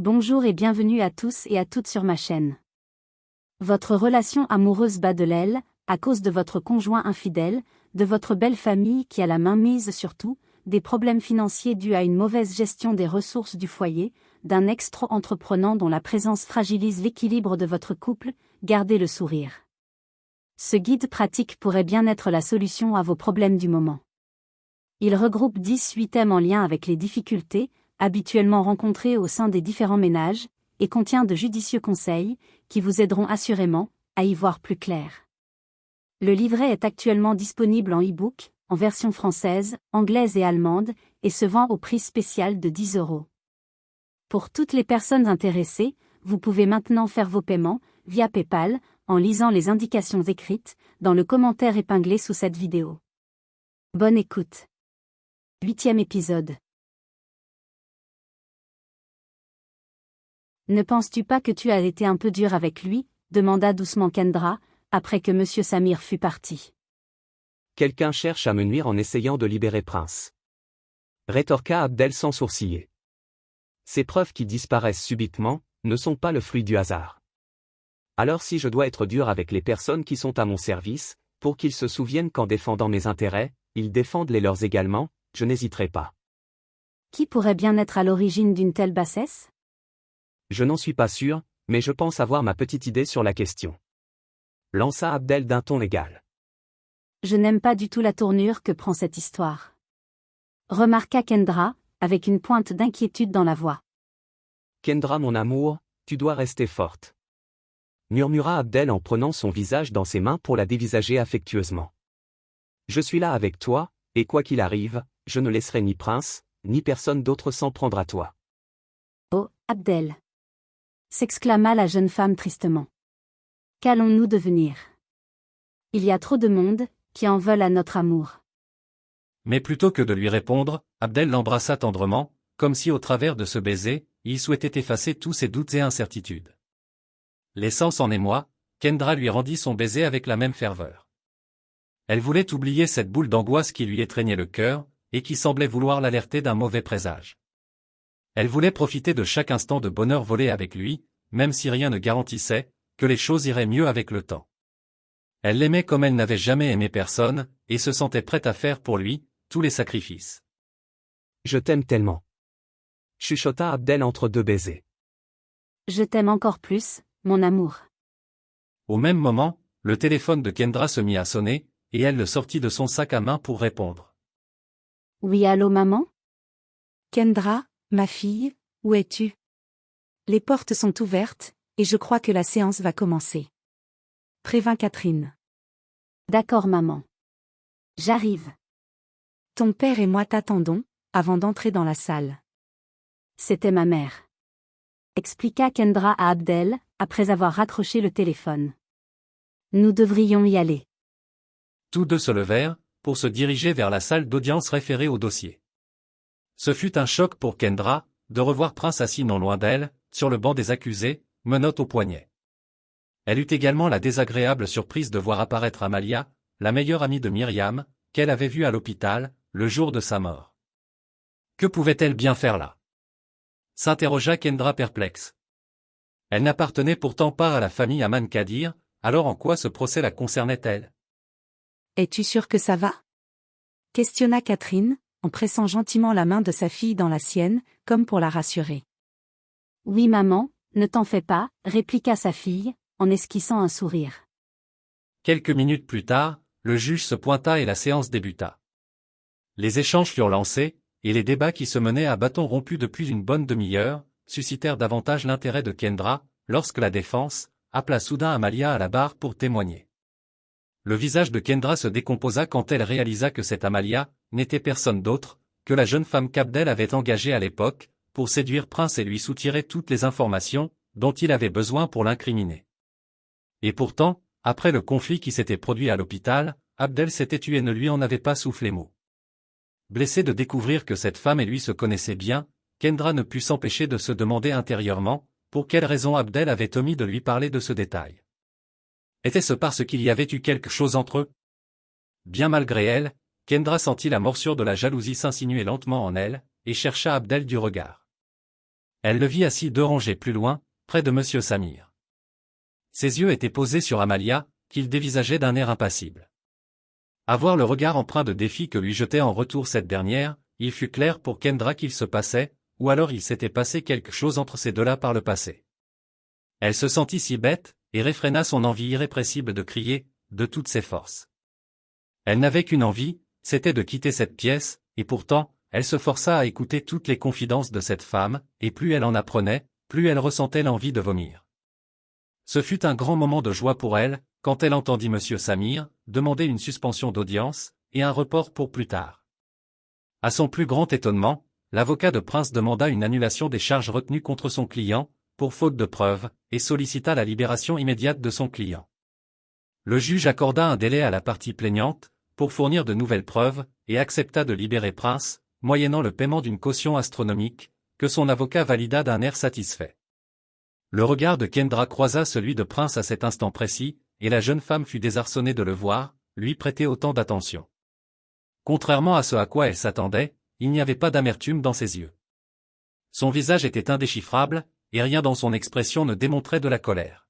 Bonjour et bienvenue à tous et à toutes sur ma chaîne. Votre relation amoureuse bat de l'aile, à cause de votre conjoint infidèle, de votre belle famille qui a la main mise sur tout, des problèmes financiers dus à une mauvaise gestion des ressources du foyer, d'un ex trop entreprenant dont la présence fragilise l'équilibre de votre couple, gardez le sourire. Ce guide pratique pourrait bien être la solution à vos problèmes du moment. Il regroupe 18 thèmes en lien avec les difficultés, habituellement rencontrés au sein des différents ménages, et contient de judicieux conseils, qui vous aideront assurément à y voir plus clair. Le livret est actuellement disponible en e-book, en version française, anglaise et allemande, et se vend au prix spécial de 10 €. Pour toutes les personnes intéressées, vous pouvez maintenant faire vos paiements, via PayPal, en lisant les indications écrites, dans le commentaire épinglé sous cette vidéo. Bonne écoute. 8e épisode. Ne penses-tu pas que tu as été un peu dur avec lui, demanda doucement Kendra, après que Monsieur Samir fut parti. Quelqu'un cherche à me nuire en essayant de libérer Prince. Rétorqua Abdel sans sourciller. Ces preuves qui disparaissent subitement, ne sont pas le fruit du hasard. Alors si je dois être dur avec les personnes qui sont à mon service, pour qu'ils se souviennent qu'en défendant mes intérêts, ils défendent les leurs également, je n'hésiterai pas. Qui pourrait bien être à l'origine d'une telle bassesse ? Je n'en suis pas sûr, mais je pense avoir ma petite idée sur la question. Lança Abdel d'un ton égal. Je n'aime pas du tout la tournure que prend cette histoire. Remarqua Kendra, avec une pointe d'inquiétude dans la voix. Kendra mon amour, tu dois rester forte. Murmura Abdel en prenant son visage dans ses mains pour la dévisager affectueusement. Je suis là avec toi, et quoi qu'il arrive, je ne laisserai ni Prince, ni personne d'autre s'en prendre à toi. Oh, Abdel ! S'exclama la jeune femme tristement. Qu'allons-nous devenir ? Il y a trop de monde, qui en veulent à notre amour. Mais plutôt que de lui répondre, Abdel l'embrassa tendrement, comme si au travers de ce baiser, il souhaitait effacer tous ses doutes et incertitudes. Laissant son émoi, Kendra lui rendit son baiser avec la même ferveur. Elle voulait oublier cette boule d'angoisse qui lui étreignait le cœur, et qui semblait vouloir l'alerter d'un mauvais présage. Elle voulait profiter de chaque instant de bonheur volé avec lui, même si rien ne garantissait que les choses iraient mieux avec le temps. Elle l'aimait comme elle n'avait jamais aimé personne, et se sentait prête à faire pour lui tous les sacrifices. Je t'aime tellement. Chuchota Abdel entre deux baisers. Je t'aime encore plus, mon amour. Au même moment, le téléphone de Kendra se mit à sonner, et elle le sortit de son sac à main pour répondre. Oui, allô maman ? Kendra, ma fille, où es-tu ? Les portes sont ouvertes, et je crois que la séance va commencer. Prévint Catherine. D'accord maman. J'arrive. Ton père et moi t'attendons, avant d'entrer dans la salle. C'était ma mère. Expliqua Kendra à Abdel, après avoir raccroché le téléphone. Nous devrions y aller. Tous deux se levèrent, pour se diriger vers la salle d'audience référée au dossier. Ce fut un choc pour Kendra, de revoir Prince assis non loin d'elle, sur le banc des accusés, menottes au poignet. Elle eut également la désagréable surprise de voir apparaître Amalia, la meilleure amie de Myriam, qu'elle avait vue à l'hôpital, le jour de sa mort. Que pouvait-elle bien faire là ? S'interrogea Kendra perplexe. Elle n'appartenait pourtant pas à la famille Aman Kadir, alors en quoi ce procès la concernait-elle ? Es-tu sûre que ça va ? Questionna Catherine, en pressant gentiment la main de sa fille dans la sienne, comme pour la rassurer. Oui maman, ne t'en fais pas, répliqua sa fille, en esquissant un sourire. Quelques minutes plus tard, le juge se pointa et la séance débuta. Les échanges furent lancés, et les débats qui se menaient à bâtons rompus depuis une bonne demi-heure, suscitèrent davantage l'intérêt de Kendra, lorsque la défense appela soudain Amalia à la barre pour témoigner. Le visage de Kendra se décomposa quand elle réalisa que cette Amalia n'était personne d'autre que la jeune femme qu'Abdel avait engagée à l'époque, pour séduire Prince et lui soutirer toutes les informations dont il avait besoin pour l'incriminer. Et pourtant, après le conflit qui s'était produit à l'hôpital, Abdel s'était tué et ne lui en avait pas soufflé mot. Blessé de découvrir que cette femme et lui se connaissaient bien, Kendra ne put s'empêcher de se demander intérieurement pour quelle raison Abdel avait omis de lui parler de ce détail. Était-ce parce qu'il y avait eu quelque chose entre eux ? Bien malgré elle, Kendra sentit la morsure de la jalousie s'insinuer lentement en elle, et chercha Abdel du regard. Elle le vit assis 2 rangées plus loin, près de Monsieur Samir. Ses yeux étaient posés sur Amalia, qu'il dévisageait d'un air impassible. À voir le regard empreint de défi que lui jetait en retour cette dernière, il fut clair pour Kendra qu'il se passait, ou alors il s'était passé quelque chose entre ces deux-là par le passé. Elle se sentit si bête, et réfréna son envie irrépressible de crier, de toutes ses forces. Elle n'avait qu'une envie, c'était de quitter cette pièce, et pourtant, elle se força à écouter toutes les confidences de cette femme, et plus elle en apprenait, plus elle ressentait l'envie de vomir. Ce fut un grand moment de joie pour elle, quand elle entendit Monsieur Samir demander une suspension d'audience, et un report pour plus tard. À son plus grand étonnement, l'avocat de Prince demanda une annulation des charges retenues contre son client, pour faute de preuves, et sollicita la libération immédiate de son client. Le juge accorda un délai à la partie plaignante, pour fournir de nouvelles preuves, et accepta de libérer Prince, moyennant le paiement d'une caution astronomique, que son avocat valida d'un air satisfait. Le regard de Kendra croisa celui de Prince à cet instant précis, et la jeune femme fut désarçonnée de le voir, lui prêter autant d'attention. Contrairement à ce à quoi elle s'attendait, il n'y avait pas d'amertume dans ses yeux. Son visage était indéchiffrable, et rien dans son expression ne démontrait de la colère.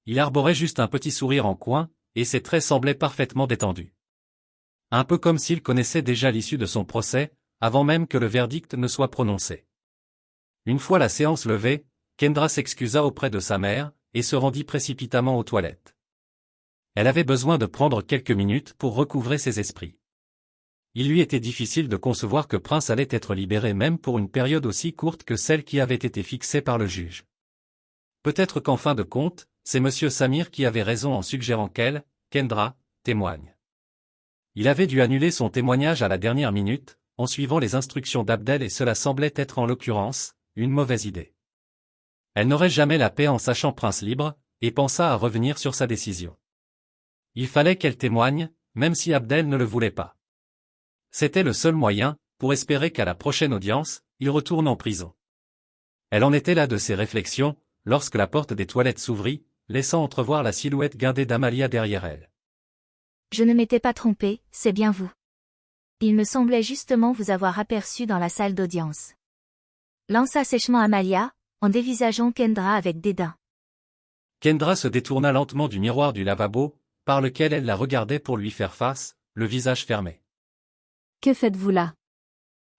Il arborait juste un petit sourire en coin, et ses traits semblaient parfaitement détendus. Un peu comme s'il connaissait déjà l'issue de son procès, avant même que le verdict ne soit prononcé. Une fois la séance levée, Kendra s'excusa auprès de sa mère, et se rendit précipitamment aux toilettes. Elle avait besoin de prendre quelques minutes pour recouvrer ses esprits. Il lui était difficile de concevoir que Prince allait être libéré même pour une période aussi courte que celle qui avait été fixée par le juge. Peut-être qu'en fin de compte, c'est Monsieur Samir qui avait raison en suggérant qu'elle, Kendra, témoigne. Il avait dû annuler son témoignage à la dernière minute, en suivant les instructions d'Abdel et cela semblait être en l'occurrence, une mauvaise idée. Elle n'aurait jamais la paix en sachant Prince libre, et pensa à revenir sur sa décision. Il fallait qu'elle témoigne, même si Abdel ne le voulait pas. C'était le seul moyen, pour espérer qu'à la prochaine audience, il retourne en prison. Elle en était là de ses réflexions, lorsque la porte des toilettes s'ouvrit, laissant entrevoir la silhouette guindée d'Amalia derrière elle. Je ne m'étais pas trompée, c'est bien vous. Il me semblait justement vous avoir aperçu dans la salle d'audience. Lança sèchement Amalia, en dévisageant Kendra avec dédain. Kendra se détourna lentement du miroir du lavabo, par lequel elle la regardait pour lui faire face, le visage fermé. Que faites-vous là?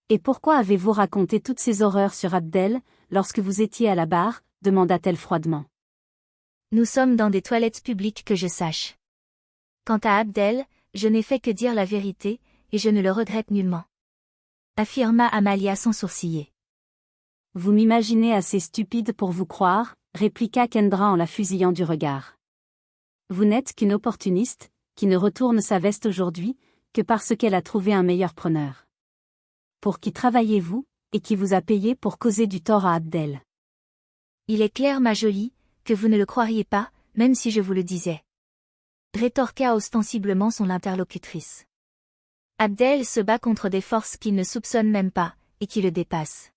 Et pourquoi avez-vous raconté toutes ces horreurs sur Abdel, lorsque vous étiez à la barre, demanda-t-elle froidement. Nous sommes dans des toilettes publiques que je sache. Quant à Abdel, je n'ai fait que dire la vérité, et je ne le regrette nullement. Affirma Amalia sans sourciller. Vous m'imaginez assez stupide pour vous croire, répliqua Kendra en la fusillant du regard. Vous n'êtes qu'une opportuniste, qui ne retourne sa veste aujourd'hui, que parce qu'elle a trouvé un meilleur preneur. Pour qui travaillez-vous, et qui vous a payé pour causer du tort à Abdel? Il est clair, ma jolie, que vous ne le croiriez pas, même si je vous le disais. Rétorqua ostensiblement son interlocutrice. Abdel se bat contre des forces qu'il ne soupçonne même pas, et qui le dépassent.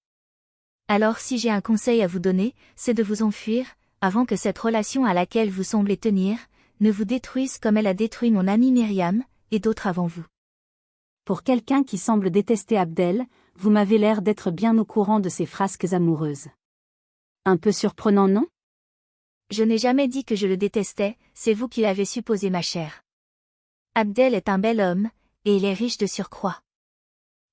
Alors si j'ai un conseil à vous donner, c'est de vous enfuir, avant que cette relation à laquelle vous semblez tenir, ne vous détruise comme elle a détruit mon amie Myriam, et d'autres avant vous. Pour quelqu'un qui semble détester Abdel, vous m'avez l'air d'être bien au courant de ses frasques amoureuses. Un peu surprenant, non? Je n'ai jamais dit que je le détestais, c'est vous qui l'avez supposé, ma chère. Abdel est un bel homme, et il est riche de surcroît.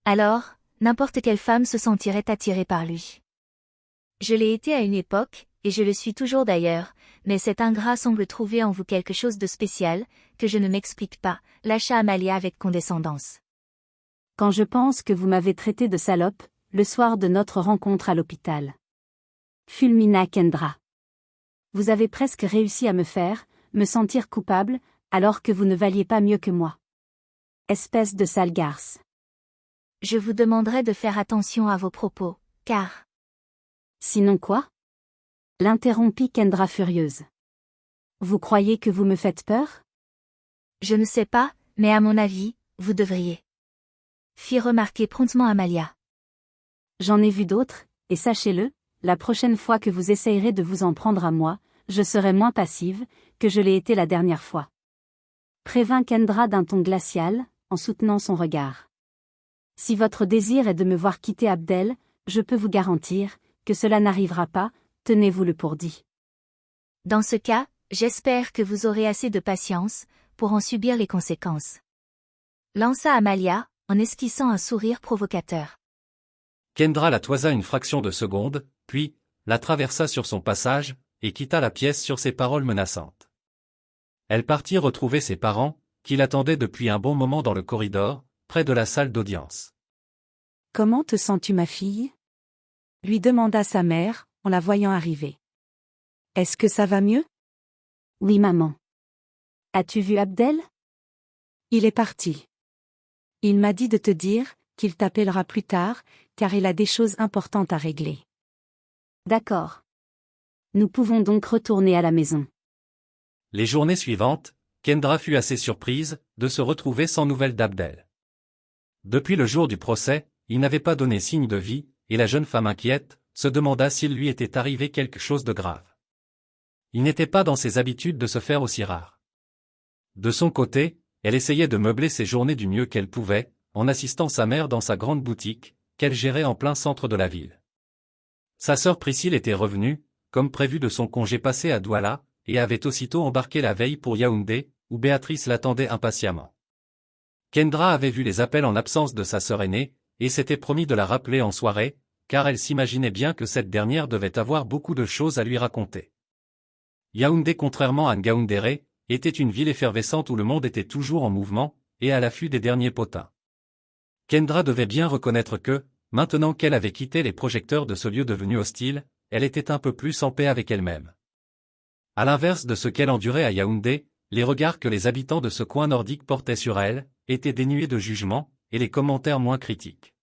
Alors, n'importe quelle femme se sentirait attirée par lui. Je l'ai été à une époque, et je le suis toujours d'ailleurs, mais cet ingrat semble trouver en vous quelque chose de spécial, que je ne m'explique pas, lâcha Amalia avec condescendance. Quand je pense que vous m'avez traité de salope, le soir de notre rencontre à l'hôpital. Fulmina Kendra. Vous avez presque réussi à me sentir coupable, alors que vous ne valiez pas mieux que moi. Espèce de sale garce. Je vous demanderai de faire attention à vos propos, car... Sinon quoi? L'interrompit Kendra furieuse. Vous croyez que vous me faites peur? Je ne sais pas, mais à mon avis, vous devriez. Fit remarquer promptement Amalia. J'en ai vu d'autres, et sachez-le, la prochaine fois que vous essayerez de vous en prendre à moi, je serai moins passive, que je l'ai été la dernière fois. Prévint Kendra d'un ton glacial, en soutenant son regard. Si votre désir est de me voir quitter Abdel, je peux vous garantir, que cela n'arrivera pas, tenez-vous-le pour dit. Dans ce cas, j'espère que vous aurez assez de patience pour en subir les conséquences. Lança Amalia, en esquissant un sourire provocateur. Kendra la toisa une fraction de seconde, puis, la traversa sur son passage, et quitta la pièce sur ces paroles menaçantes. Elle partit retrouver ses parents, qui l'attendaient depuis un bon moment dans le corridor, près de la salle d'audience. « Comment te sens-tu, ma fille ?» lui demanda sa mère, en la voyant arriver. « Est-ce que ça va mieux ?» ?»« Oui, maman. As-tu vu Abdel ? » ?»« Il est parti. Il m'a dit de te dire qu'il t'appellera plus tard, car il a des choses importantes à régler. » « D'accord. Nous pouvons donc retourner à la maison. » Les journées suivantes, Kendra fut assez surprise de se retrouver sans nouvelles d'Abdel. Depuis le jour du procès, il n'avait pas donné signe de vie, et la jeune femme inquiète se demanda s'il lui était arrivé quelque chose de grave. Il n'était pas dans ses habitudes de se faire aussi rare. De son côté, elle essayait de meubler ses journées du mieux qu'elle pouvait, en assistant sa mère dans sa grande boutique, qu'elle gérait en plein centre de la ville. Sa sœur Priscille était revenue, comme prévu de son congé passé à Douala, et avait aussitôt embarqué la veille pour Yaoundé, où Béatrice l'attendait impatiemment. Kendra avait vu les appels en absence de sa sœur aînée, et s'était promis de la rappeler en soirée, car elle s'imaginait bien que cette dernière devait avoir beaucoup de choses à lui raconter. Yaoundé, contrairement à Ngaoundéré, était une ville effervescente où le monde était toujours en mouvement, et à l'affût des derniers potins. Kendra devait bien reconnaître que, maintenant qu'elle avait quitté les projecteurs de ce lieu devenu hostile, elle était un peu plus en paix avec elle-même. À l'inverse de ce qu'elle endurait à Yaoundé, les regards que les habitants de ce coin nordique portaient sur elle, étaient dénués de jugement, et les commentaires moins critiques.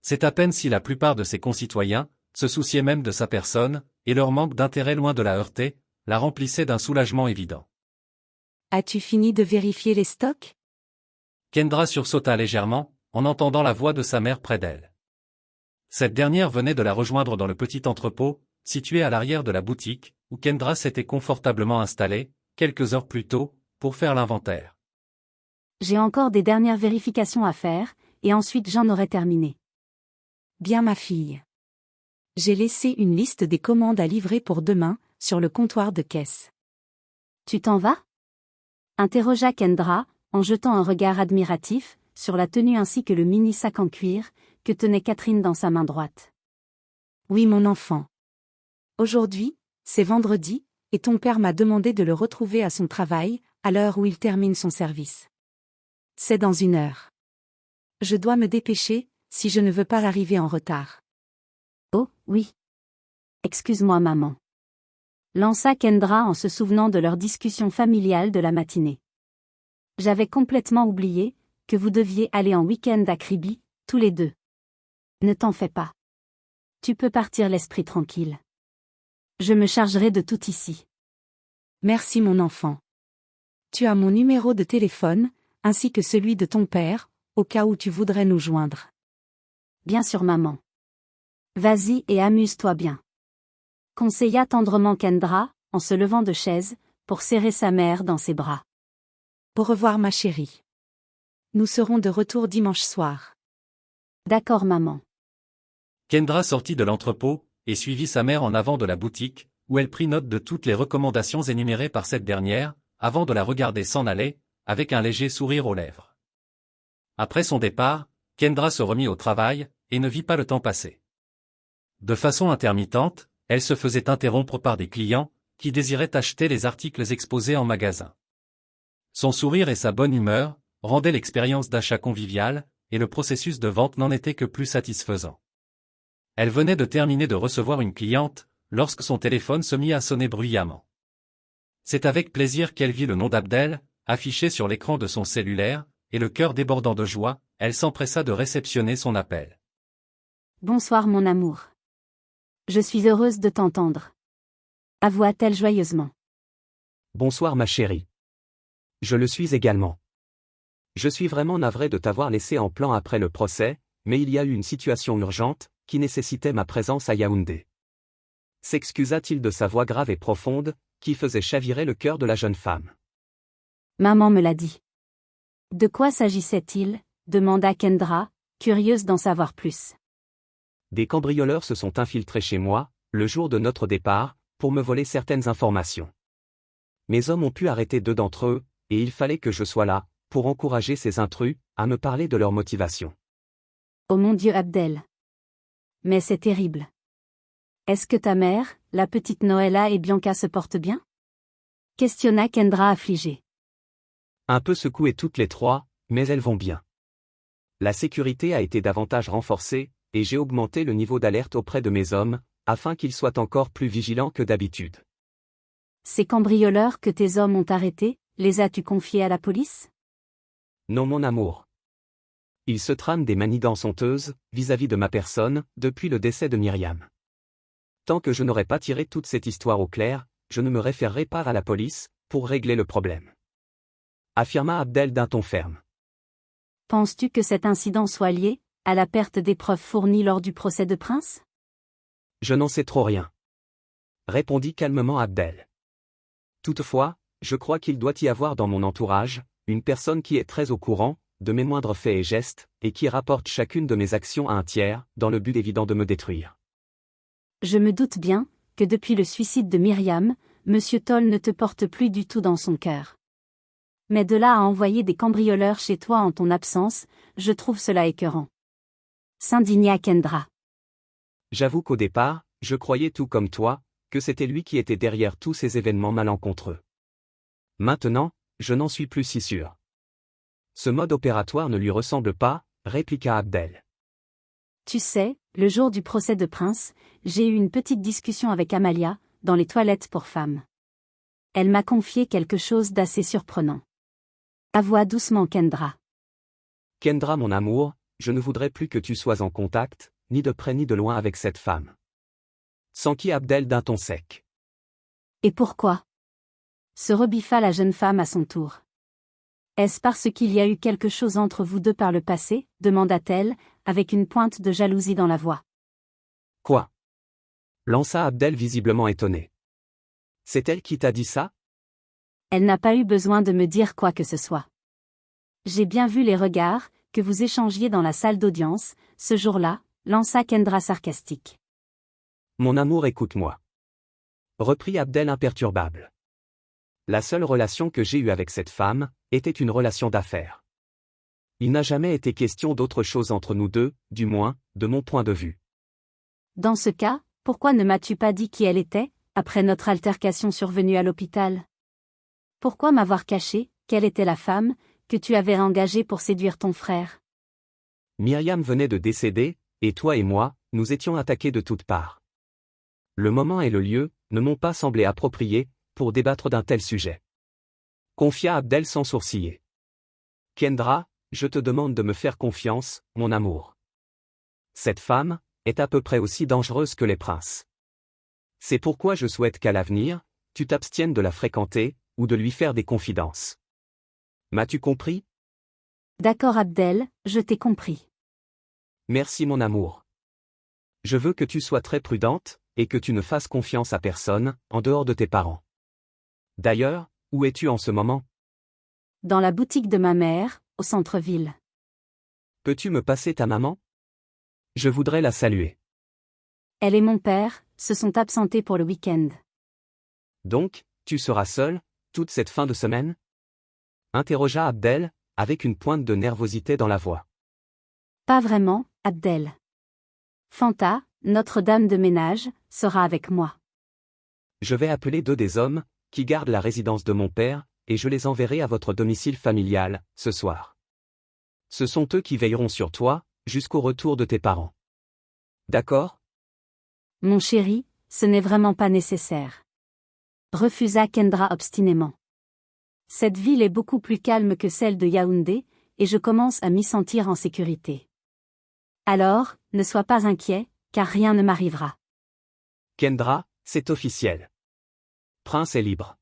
C'est à peine si la plupart de ses concitoyens se souciaient même de sa personne, et leur manque d'intérêt loin de la heurter, la remplissait d'un soulagement évident. « As-tu fini de vérifier les stocks ?» Kendra sursauta légèrement, en entendant la voix de sa mère près d'elle. Cette dernière venait de la rejoindre dans le petit entrepôt, situé à l'arrière de la boutique, où Kendra s'était confortablement installée, quelques heures plus tôt, pour faire l'inventaire. « J'ai encore des dernières vérifications à faire, et ensuite j'en aurai terminé. » « Bien, ma fille. J'ai laissé une liste des commandes à livrer pour demain, sur le comptoir de caisse. »« Tu t'en vas ?» interrogea Kendra, en jetant un regard admiratif sur la tenue ainsi que le mini-sac en cuir que tenait Catherine dans sa main droite. « Oui, mon enfant. Aujourd'hui, c'est vendredi, et ton père m'a demandé de le retrouver à son travail, à l'heure où il termine son service. C'est dans 1 heure. Je dois me dépêcher, si je ne veux pas arriver en retard. »« Oh, oui. Excuse-moi, maman. » lança Kendra en se souvenant de leur discussion familiale de la matinée. « J'avais complètement oublié que vous deviez aller en week-end à Kribi, tous les deux. Ne t'en fais pas. Tu peux partir l'esprit tranquille. Je me chargerai de tout ici. »« Merci, mon enfant. Tu as mon numéro de téléphone, ainsi que celui de ton père, au cas où tu voudrais nous joindre. »« Bien sûr, maman. Vas-y et amuse-toi bien. » conseilla tendrement Kendra, en se levant de chaise, pour serrer sa mère dans ses bras. « Au revoir, ma chérie. Nous serons de retour dimanche soir. »« D'accord, maman. » Kendra sortit de l'entrepôt, et suivit sa mère en avant de la boutique, où elle prit note de toutes les recommandations énumérées par cette dernière, avant de la regarder s'en aller, avec un léger sourire aux lèvres. Après son départ, Kendra se remit au travail, et ne vit pas le temps passer. De façon intermittente, elle se faisait interrompre par des clients, qui désiraient acheter les articles exposés en magasin. Son sourire et sa bonne humeur rendaient l'expérience d'achat conviviale, et le processus de vente n'en était que plus satisfaisant. Elle venait de terminer de recevoir une cliente, lorsque son téléphone se mit à sonner bruyamment. C'est avec plaisir qu'elle vit le nom d'Abdel, affiché sur l'écran de son cellulaire, et le cœur débordant de joie, elle s'empressa de réceptionner son appel. « Bonsoir mon amour. Je suis heureuse de t'entendre. » avoua-t-elle joyeusement. « Bonsoir ma chérie. Je le suis également. Je suis vraiment navré de t'avoir laissé en plan après le procès, mais il y a eu une situation urgente, qui nécessitait ma présence à Yaoundé. » s'excusa-t-il de sa voix grave et profonde, qui faisait chavirer le cœur de la jeune femme. « Maman me l'a dit. » De quoi s'agissait-il ? demanda Kendra, curieuse d'en savoir plus. Des cambrioleurs se sont infiltrés chez moi, le jour de notre départ, pour me voler certaines informations. Mes hommes ont pu arrêter 2 d'entre eux, et il fallait que je sois là, pour encourager ces intrus, à me parler de leur motivation. Oh mon Dieu Abdel. Mais c'est terrible. Est-ce que ta mère, la petite Noëlla et Bianca se portent bien? Questionna Kendra affligée. Un peu secouées toutes les 3, mais elles vont bien. La sécurité a été davantage renforcée, et j'ai augmenté le niveau d'alerte auprès de mes hommes, afin qu'ils soient encore plus vigilants que d'habitude. Ces cambrioleurs que tes hommes ont arrêtés, les as-tu confiés à la police? Non mon amour. Ils se trament des manigances honteuses, vis-à-vis de ma personne, depuis le décès de Myriam. Tant que je n'aurai pas tiré toute cette histoire au clair, je ne me référerai pas à la police, pour régler le problème. Affirma Abdel d'un ton ferme. Penses-tu que cet incident soit lié à la perte des preuves fournies lors du procès de Prince? Je n'en sais trop rien. Répondit calmement Abdel. Toutefois, je crois qu'il doit y avoir dans mon entourage, une personne qui est très au courant de mes moindres faits et gestes, et qui rapporte chacune de mes actions à un tiers, dans le but évident de me détruire. Je me doute bien que depuis le suicide de Myriam, Monsieur Toll ne te porte plus du tout dans son cœur. Mais de là à envoyer des cambrioleurs chez toi en ton absence, je trouve cela écœurant. S'indigna Kendra. J'avoue qu'au départ, je croyais tout comme toi, que c'était lui qui était derrière tous ces événements malencontreux. Maintenant, je n'en suis plus si sûr. Ce mode opératoire ne lui ressemble pas, répliqua Abdel. Tu sais, le jour du procès de Prince, j'ai eu une petite discussion avec Amalia, dans les toilettes pour femmes. Elle m'a confié quelque chose d'assez surprenant. Avoua doucement Kendra. Kendra mon amour, je ne voudrais plus que tu sois en contact, ni de près ni de loin avec cette femme. S'enquit Abdel d'un ton sec. Et pourquoi? Se rebiffa la jeune femme à son tour. Est-ce parce qu'il y a eu quelque chose entre vous deux par le passé, demanda-t-elle, avec une pointe de jalousie dans la voix. Quoi? Lança Abdel visiblement étonné. C'est elle qui t'a dit ça? Elle n'a pas eu besoin de me dire quoi que ce soit. J'ai bien vu les regards que vous échangiez dans la salle d'audience, ce jour-là, lança Kendra sarcastique. Mon amour, écoute-moi. Reprit Abdel imperturbable. La seule relation que j'ai eue avec cette femme était une relation d'affaires. Il n'a jamais été question d'autre chose entre nous deux, du moins, de mon point de vue. Dans ce cas, pourquoi ne m'as-tu pas dit qui elle était, après notre altercation survenue à l'hôpital? Pourquoi m'avoir caché quelle était la femme que tu avais engagée pour séduire ton frère? Myriam venait de décéder, et toi et moi, nous étions attaqués de toutes parts. Le moment et le lieu ne m'ont pas semblé appropriés pour débattre d'un tel sujet. Confia Abdel sans sourciller. Kendra, je te demande de me faire confiance, mon amour. Cette femme est à peu près aussi dangereuse que les princes. C'est pourquoi je souhaite qu'à l'avenir, tu t'abstiennes de la fréquenter, ou de lui faire des confidences. M'as-tu compris? D'accord Abdel, je t'ai compris. Merci mon amour. Je veux que tu sois très prudente, et que tu ne fasses confiance à personne, en dehors de tes parents. D'ailleurs, où es-tu en ce moment? Dans la boutique de ma mère, au centre-ville. Peux-tu me passer ta maman? Je voudrais la saluer. Elle et mon père se sont absentés pour le week-end. Donc, tu seras seule, toute cette fin de semaine? Interrogea Abdel, avec une pointe de nervosité dans la voix. Pas vraiment, Abdel. Fanta, notre dame de ménage, sera avec moi. Je vais appeler 2 des hommes, qui gardent la résidence de mon père, et je les enverrai à votre domicile familial, ce soir. Ce sont eux qui veilleront sur toi, jusqu'au retour de tes parents. D'accord? Mon chéri, ce n'est vraiment pas nécessaire. Refusa Kendra obstinément. Cette ville est beaucoup plus calme que celle de Yaoundé, et je commence à m'y sentir en sécurité. Alors, ne sois pas inquiet, car rien ne m'arrivera. Kendra, c'est officiel. Prince est libre.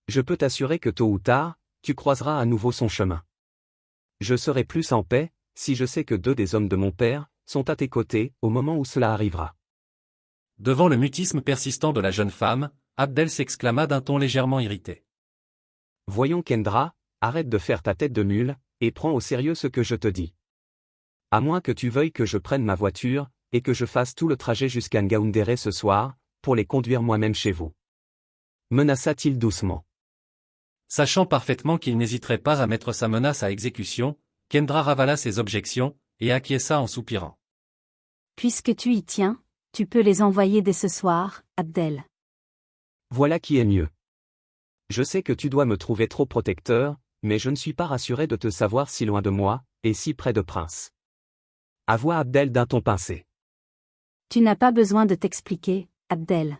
Je peux t'assurer que tôt ou tard, tu croiseras à nouveau son chemin. Je serai plus en paix, si je sais que 2 des hommes de mon père sont à tes côtés au moment où cela arrivera. Devant le mutisme persistant de la jeune femme, Abdel s'exclama d'un ton légèrement irrité. Voyons Kendra, arrête de faire ta tête de mule, et prends au sérieux ce que je te dis. À moins que tu veuilles que je prenne ma voiture, et que je fasse tout le trajet jusqu'à Ngaoundéré ce soir, pour les conduire moi-même chez vous. Menaça-t-il doucement. Sachant parfaitement qu'il n'hésiterait pas à mettre sa menace à exécution, Kendra ravala ses objections, et acquiesça en soupirant. Puisque tu y tiens, tu peux les envoyer dès ce soir, Abdel. Voilà qui est mieux. Je sais que tu dois me trouver trop protecteur, mais je ne suis pas rassuré de te savoir si loin de moi, et si près de Prince. Avoua Abdel d'un ton pincé. Tu n'as pas besoin de t'expliquer, Abdel.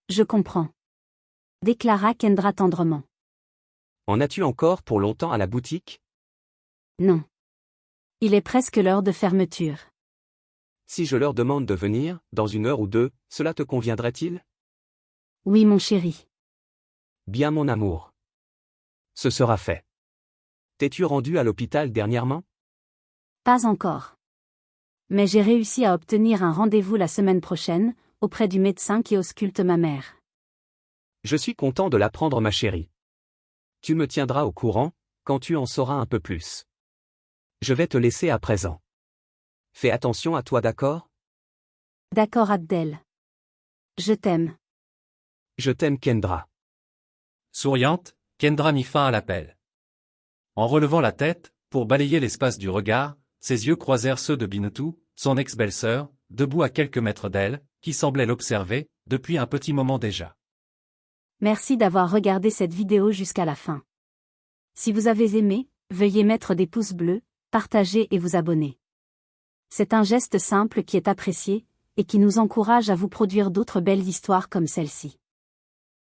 Je comprends. Déclara Kendra tendrement. En as-tu encore pour longtemps à la boutique? Non. Il est presque l'heure de fermeture. Si je leur demande de venir, dans 1 heure ou 2, cela te conviendrait-il? Oui mon chéri. Bien mon amour. Ce sera fait. T'es-tu rendu à l'hôpital dernièrement? Pas encore. Mais j'ai réussi à obtenir un rendez-vous la semaine prochaine, auprès du médecin qui ausculte ma mère. Je suis content de l'apprendre ma chérie. Tu me tiendras au courant, quand tu en sauras un peu plus. Je vais te laisser à présent. Fais attention à toi, d'accord? D'accord Abdel. Je t'aime. Je t'aime Kendra. Souriante, Kendra mit fin à l'appel. En relevant la tête, pour balayer l'espace du regard, ses yeux croisèrent ceux de Bintou, son ex-belle-sœur, debout à quelques mètres d'elle, qui semblait l'observer, depuis un petit moment déjà. Merci d'avoir regardé cette vidéo jusqu'à la fin. Si vous avez aimé, veuillez mettre des pouces bleus, partager et vous abonner. C'est un geste simple qui est apprécié, et qui nous encourage à vous produire d'autres belles histoires comme celle-ci.